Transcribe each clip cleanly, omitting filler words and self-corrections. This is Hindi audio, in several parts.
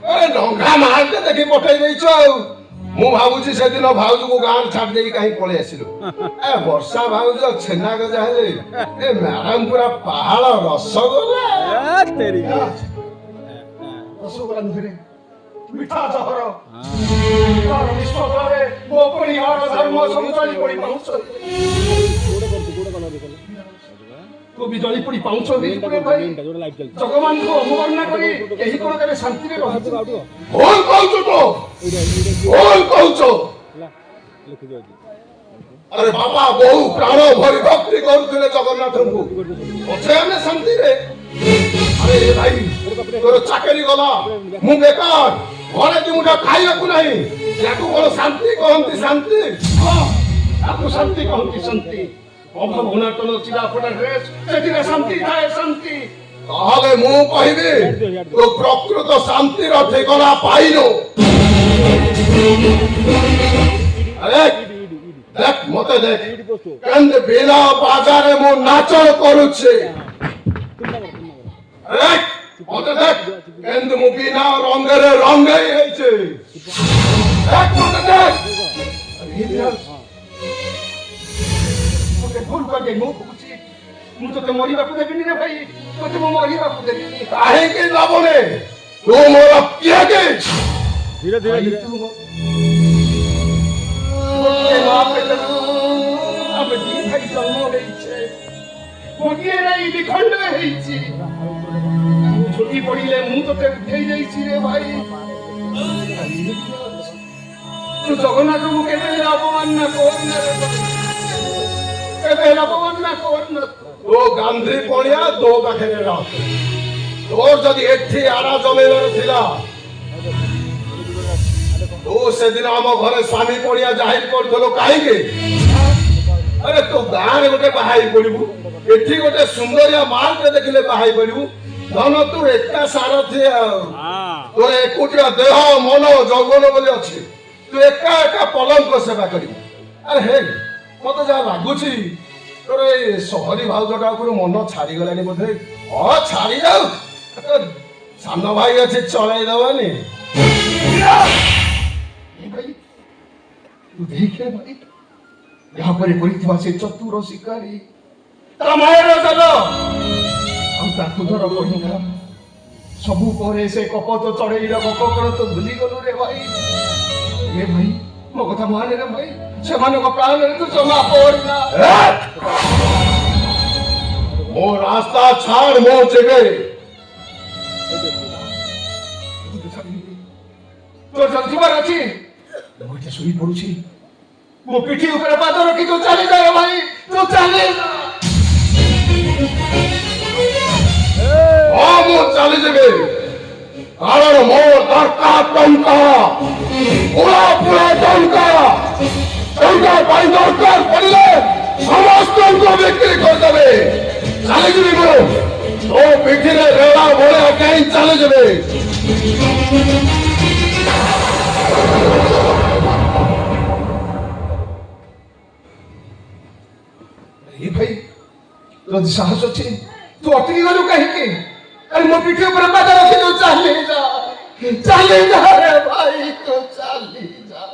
अरे ढंगा मारते देखी पठेई देइछ मु भाबुची सेदिन भाउज को गां छाड़ देई कहीं पळे आसिलु ए वर्षा भाउज छेना गजा हेले ए मैडम पूरा पहाड़ रसगोल्ला तेरी रसगोल्ला नुरे मिठा जहर तार विश्वरे गोपणी और धर्म संचाली पड़ी पहुंच तो बिजली पड़ी पहुंच भी पड़े भाई भगवान को अवमानना करी एही कोन करे शांति रे रहत बोल कहू तो बोल कहू अरे बाबा बहु प्राण भरी भक्ति करथिले जगन्नाथ को पछे हमें शांति रे अरे भाई तोर चाकरी गला मु बेकार घरे दिमुटा खाइया को नहीं याकू कोन शांति कहंती शांति हां याकू शांति कहंती शांति अभाव अनाटन चिरा फटा ड्रेस सेठिरे शांति थाए शांति ताहले मु कहिबी तो प्रकृत शांति र ठिकाना पाइनो अरे देख मते देख कंद बेला बाजारे मु नाचन करूछे अरे मते देख कंद मु बिना रंगरे रंगाई हेछे देख मते देख भूल कर गई मु खुशी मु तो मरिबा को देबिनी रे भाई तो मु मरिबा को देबिनी काहे के लाबोने तू मोर किया के धीरे धीरे धीरे मोटे बाप पे अब दी भाई जन्म होई छे मोटिए रे विखंड होई छी छोटी पड़ीले मु तो ते उठै जाई छी रे भाई तू जगन्नाथ को केते अपमान ना करना रे तो गांधी पड़िया दो पाखे तोर जदि एठी आड़ा जमेवर थिला तो से दिन हम घरे स्वामी पड़िया जाहिर करथलो काहे के अरे तो गां रे गोटे बाहाई पड़िबू एठी गोटे सुंदरिया माल के देखले बाहाई पड़िबू धन तू एका सारथी तोर एकुटिया देह मन जौवन बोली अछि तू एका एका पलंक सेवा करिबू अरे हे मत जा लागुची तोरे सहरी भाउजटा ऊपर मन छाड़ी गलानी बोधे छाड़ी जाऊ सान भाई अच्छे चलाई दबानी भाई तू देखे भाई यहाँ पर से चतुर शिकारी तमायर चलो हम ताकू धर पड़िला सबू परे से कपत चढ़ेई ककड़ तो भूली गलु रे भाई ये भाई मो कथा मान रे भाई से मानो को प्राण रे तू जमा पड़ना मो रास्ता छाड़ मो जेबे तो जल्दी बार अछि मोटे सुई पड़ुछि मो पिठी ऊपर पाद रखी तो चले जा भाई तो चले जा मो चले जेबे कारण मो दरकार टंका पूरा पूरा टंका पाई दरकार पड़े समस्त को बिक्री कर देवे चले जी मो तो पिठी रे रेड़ा बोले कहीं चले जेबे ये भाई तो साहस अछि तू अटकी गलु कहीं के अरे मो पिठी ऊपर पाद रखी तो चले जा रे भाई तो चले जा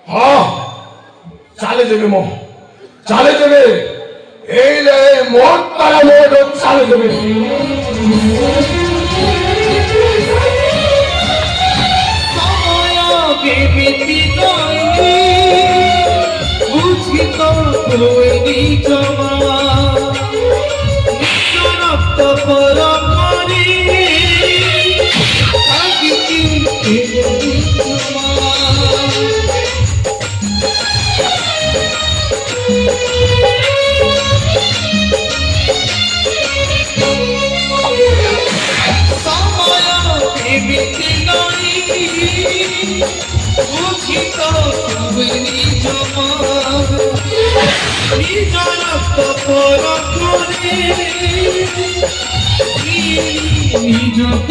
हां चले जेबे मो चले जेबे एले मोर तारा मोर चले जेबे समय के बीती गई बुझी तो रोई जमा रक्त पर मरी आगे की